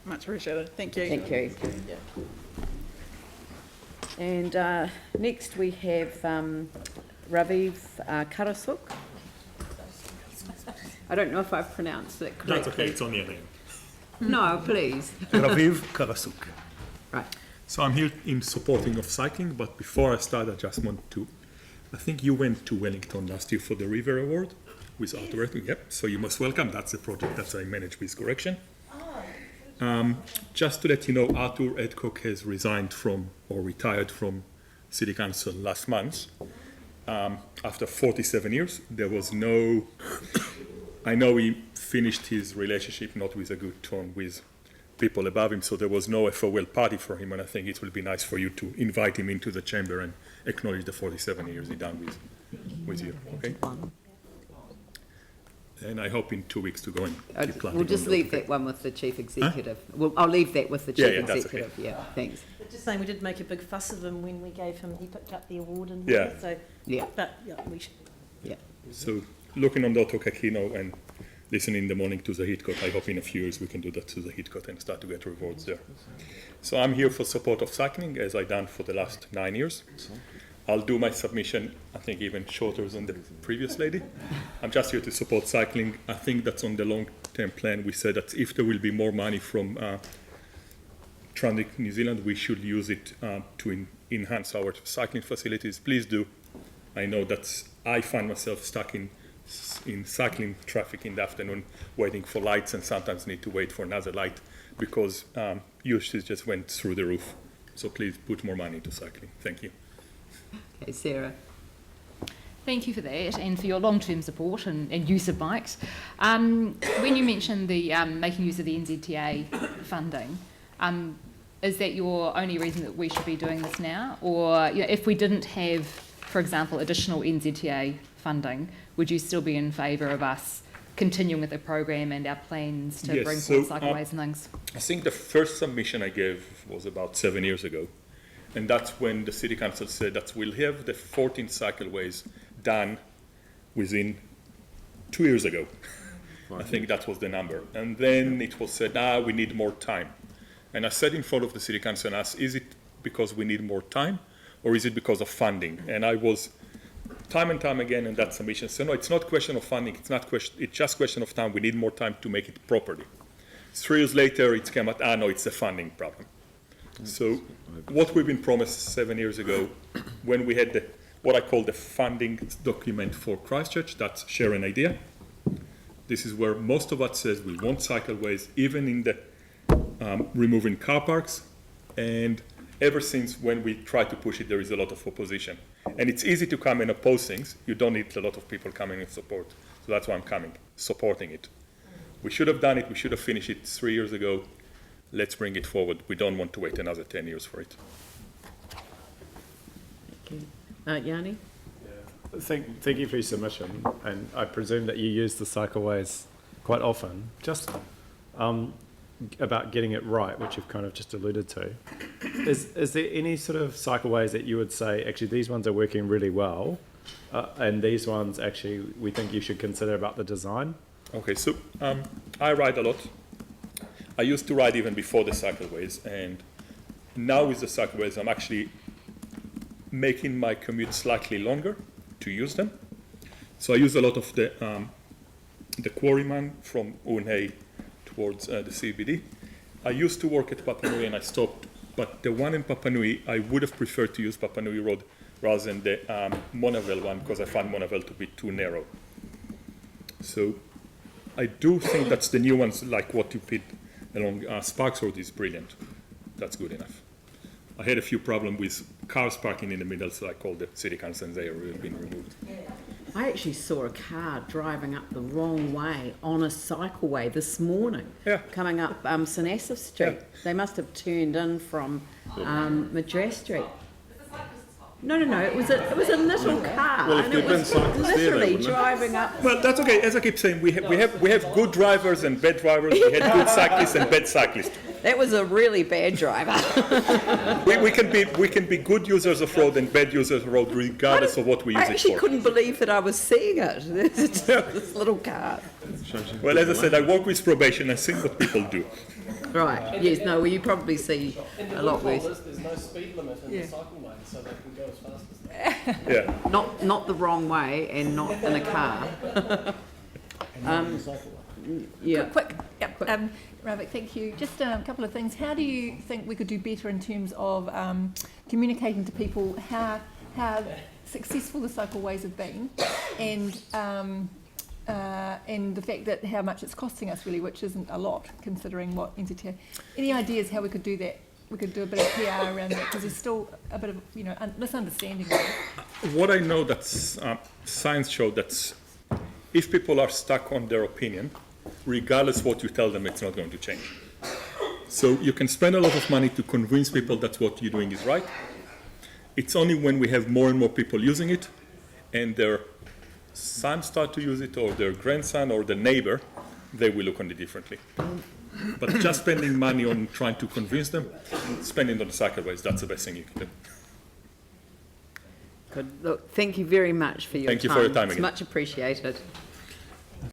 Much appreciated. Thank you. Thank you. Yeah. And next we have Raviv Carasuk. I don't know if I've pronounced it correctly. That's okay, it's only a name. No, please. Raviv, Carasuk. Right. So I'm here in supporting of cycling, but before I start, I just want to, I think you went to Wellington last year for the River Award with Arthur Edcock. Yep, so you must welcome. That's the project that I manage with Correction. Just to let you know, Arthur Edcock has resigned from, or retired from City Council last month. After 47 years, there was no, I know he finished his relationship not with a good tone with people above him, so there was no farewell party for him, and I think it will be nice for you to invite him into the chamber and acknowledge the 47 years he done with you, okay? And I hope in 2 weeks to go and keep planting. We'll just leave that one with the Chief Executive. Well, I'll leave that with the Chief Executive. Okay. Yeah, thanks. But just saying, we did make a big fuss of him when we gave him, he picked up the award and Yeah. so, Yeah. but yeah, we should. Yeah. So looking on the Otokakino and listening in the morning to the Heathcote, I hope in a few years we can do that to the Heathcote and start to get rewards there. So I'm here for support of cycling, as I've done for the last 9 years. I'll do my submission, I think even shorter than the previous lady. I'm just here to support cycling. I think that's on the long-term plan. We said that if there will be more money from Transit New Zealand, we should use it to enhance our cycling facilities. Please do. I know that I find myself stuck in cycling traffic in the afternoon, waiting for lights, and sometimes need to wait for another light because usage just went through the roof. So please put more money into cycling. Thank you. Okay, Sarah. Thank you for that and for your long-term support and use of bikes. When you mentioned the making use of the NZTA funding, is that your only reason that we should be doing this now? Or if we didn't have, for example, additional NZTA funding, would you still be in favour of us continuing with the program and our plans to bring forward cycleways and things? I think the first submission I gave was about 7 years ago. And that's when the City Council said that we'll have the 14 cycleways done within 2 years ago. I think that was the number. And then it was said, we need more time. And I said in front of the City Council and asked, is it because we need more time or is it because of funding? And I was time and time again in that submission. So no, it's not a question of funding. It's just a question of time. We need more time to make it properly. 3 years later, it came out, no, it's a funding problem. So what we've been promised 7 years ago, when we had what I call the funding document for Christchurch, that's share an idea. This is where most of us says we want cycleways, even in the removing car parks. And ever since when we try to push it, there is a lot of opposition. And it's easy to come and oppose things. You don't need a lot of people coming in support. So that's why I'm coming, supporting it. We should have done it. We should have finished it 3 years ago. Let's bring it forward. We don't want to wait another 10 years for it. Thank you. Yanni? Thank you for your submission, and I presume that you use the cycleways quite often. Just about getting it right, which you've kind of just alluded to. Is there any sort of cycleways that you would say, actually, these ones are working really well, and these ones, actually, we think you should consider about the design? Okay, so I ride a lot. I used to ride even before the cycleways, and now with the cycleways, I'm actually making my commute slightly longer to use them. So I use a lot of the Quarryman from Unhei towards the CBD. I used to work at Papanui and I stopped, but the one in Papanui, I would have preferred to use Papanui Road rather than the Monavale one, because I found Monavale to be too narrow. So I do think that's the new ones, like what you put along Sparks Road is brilliant. That's good enough. I had a few problems with cars parking in the middle, so I called the City Council and they have been removed. I actually saw a car driving up the wrong way on a cycleway this morning, coming up St Asaph Street. They must have turned in from Madras Street. No, it was a little car, Well, if and there'd it been was cyclists there, literally wouldn't it? driving up. Well, that's okay. As I keep saying, we have good drivers and bad drivers. We had good cyclists and bad cyclists. That was a really bad driver. We can be good users of road and bad users of road, regardless of what we use I it actually for. couldn't believe that I was seeing it. This little car. Well, as I said, I work with probation. I see what people do. Right, yes, no, well, you probably see And a the lot loophole worse. is there's no speed limit in Yeah. the cycle lane, so they can go as fast as they Yeah. Not the wrong way and not in a car. Yeah. Quick, yep. Raviv, thank you. Just a couple of things. How do you think we could do better in terms of communicating to people how successful the cycleways have been, and the fact that how much it's costing us really, which isn't a lot considering what NZTA. Any ideas how we could do that? We could do a bit of PR around that because there's still a bit of misunderstanding there. What I know that's science showed that if people are stuck on their opinion, regardless what you tell them, it's not going to change. So you can spend a lot of money to convince people that what you're doing is right. It's only when we have more and more people using it and their son start to use it, or their grandson or the neighbor, they will look on it differently. But just spending money on trying to convince them, spending on the cycleways, that's the best thing you can do. Good. Look, thank you very much for your time. Thank you for your time It's again. much appreciated.